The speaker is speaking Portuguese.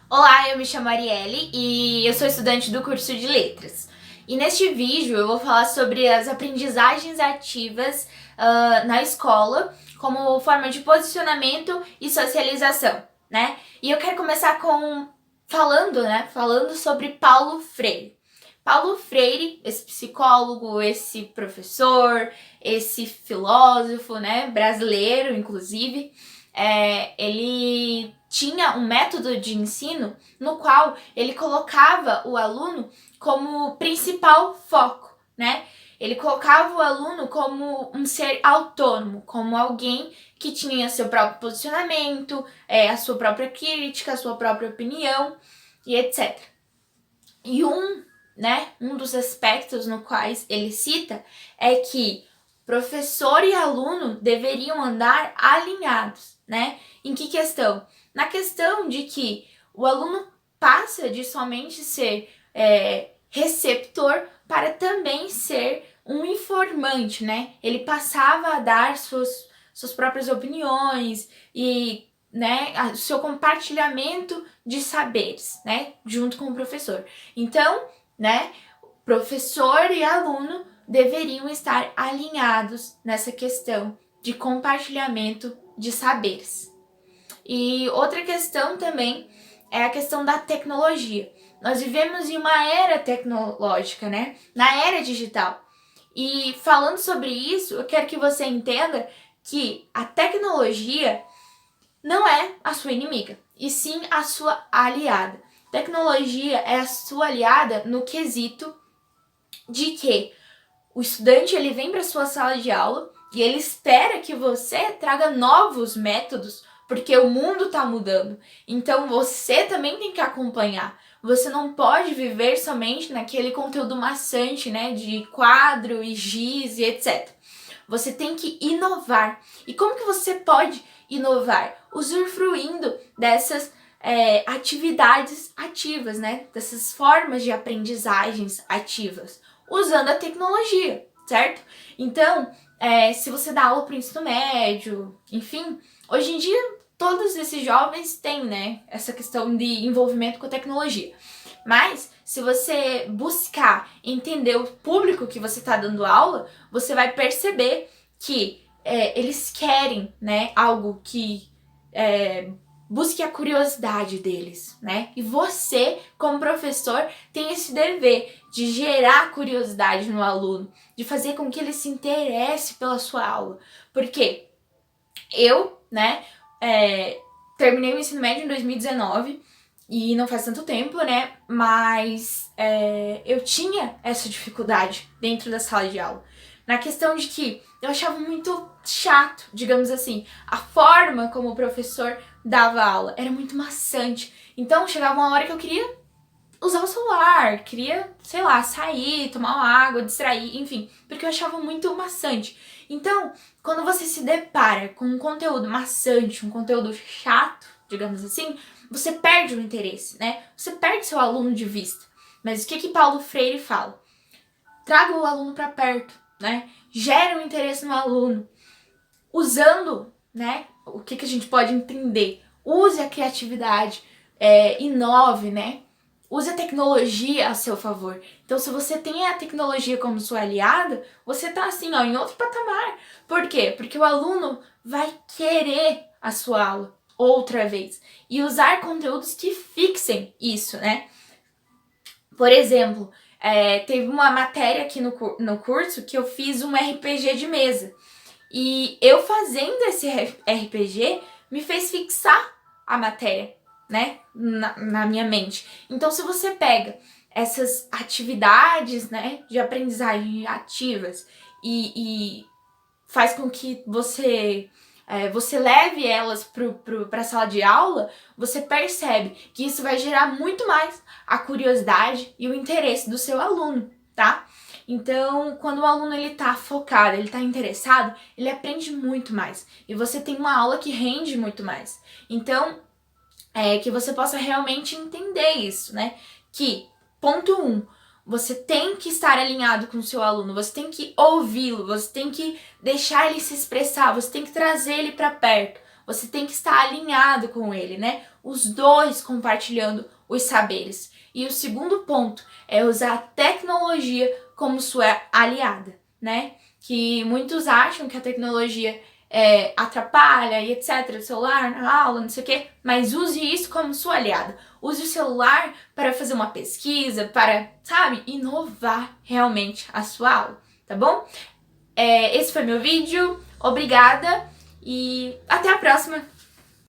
Olá, eu me chamo Arielle e eu sou estudante do curso de Letras. E neste vídeo eu vou falar sobre as aprendizagens ativas na escola como forma de posicionamento e socialização, né? E eu quero começar falando sobre Paulo Freire. Paulo Freire, esse psicólogo, esse professor, esse filósofo, né, brasileiro, inclusive, ele tinha um método de ensino no qual ele colocava o aluno como principal foco, né? Ele colocava o aluno como um ser autônomo, como alguém que tinha seu próprio posicionamento, a sua própria crítica, a sua própria opinião e etc. E um dos aspectos no quais ele cita é que professor e aluno deveriam andar alinhados, né? Em que questão? Na questão de que o aluno passa de somente ser receptor para também ser um informante, né? Ele passava a dar suas próprias opiniões e, né, o seu compartilhamento de saberes, né, junto com o professor. Então, né, professor e aluno deveriam estar alinhados nessa questão de compartilhamento de saberes. E outra questão também é a questão da tecnologia. Nós vivemos em uma era tecnológica, né? Na era digital. E falando sobre isso, eu quero que você entenda que a tecnologia não é a sua inimiga, e sim a sua aliada. Tecnologia é a sua aliada no quesito de que o estudante ele vem para sua sala de aula e ele espera que você traga novos métodos, porque o mundo está mudando. Então você também tem que acompanhar. Você não pode viver somente naquele conteúdo maçante, né, de quadro e giz e etc. Você tem que inovar. E como que você pode inovar? Usufruindo dessas atividades ativas, né? Dessas formas de aprendizagens ativas, usando a tecnologia, certo? Então, se você dá aula para o ensino médio, enfim, hoje em dia todos esses jovens têm, né, essa questão de envolvimento com a tecnologia. Mas, se você buscar entender o público que você está dando aula, você vai perceber que eles querem, né, algo que busque a curiosidade deles, né? E você, como professor, tem esse dever de gerar curiosidade no aluno, de fazer com que ele se interesse pela sua aula. Porque eu, né, terminei o ensino médio em 2019 e não faz tanto tempo, né? Mas eu tinha essa dificuldade dentro da sala de aula. Na questão de que eu achava muito chato, digamos assim, a forma como o professor dava aula era muito maçante. Então chegava uma hora que eu queria usar o celular, queria, sei lá, sair, tomar uma água, distrair, enfim, porque eu achava muito maçante. Então, quando você se depara com um conteúdo maçante, um conteúdo chato, digamos assim, você perde o interesse, né? Você perde seu aluno de vista. Mas o que Paulo Freire fala? Traga o aluno para perto, né? Gere um interesse no aluno. Usando, né? O que a gente pode entender? Use a criatividade, inove, né? Use a tecnologia a seu favor. Então, se você tem a tecnologia como sua aliada, você tá assim, ó, em outro patamar. Por quê? Porque o aluno vai querer a sua aula outra vez e usar conteúdos que fixem isso, né? Por exemplo, teve uma matéria aqui no curso que eu fiz um RPG de mesa. E eu fazendo esse RPG me fez fixar a matéria, né, na minha mente. Então, se você pega essas atividades, né, de aprendizagem ativas e faz com que você leve elas para a sala de aula, você percebe que isso vai gerar muito mais a curiosidade e o interesse do seu aluno, tá? Então, quando o aluno ele tá focado, ele tá interessado, ele aprende muito mais. E você tem uma aula que rende muito mais. Então, que você possa realmente entender isso, né? Que, ponto 1, você tem que estar alinhado com o seu aluno, você tem que ouvi-lo, você tem que deixar ele se expressar, você tem que trazer ele para perto, Você tem que estar alinhado com ele, né? Os dois compartilhando os saberes. E o segundo ponto é usar a tecnologia como sua aliada, né? Que muitos acham que a tecnologia atrapalha e etc, o celular na aula, não sei o quê, mas use isso como sua aliada. Use o celular para fazer uma pesquisa, para, sabe, inovar realmente a sua aula, tá bom? Esse foi meu vídeo, obrigada e até a próxima!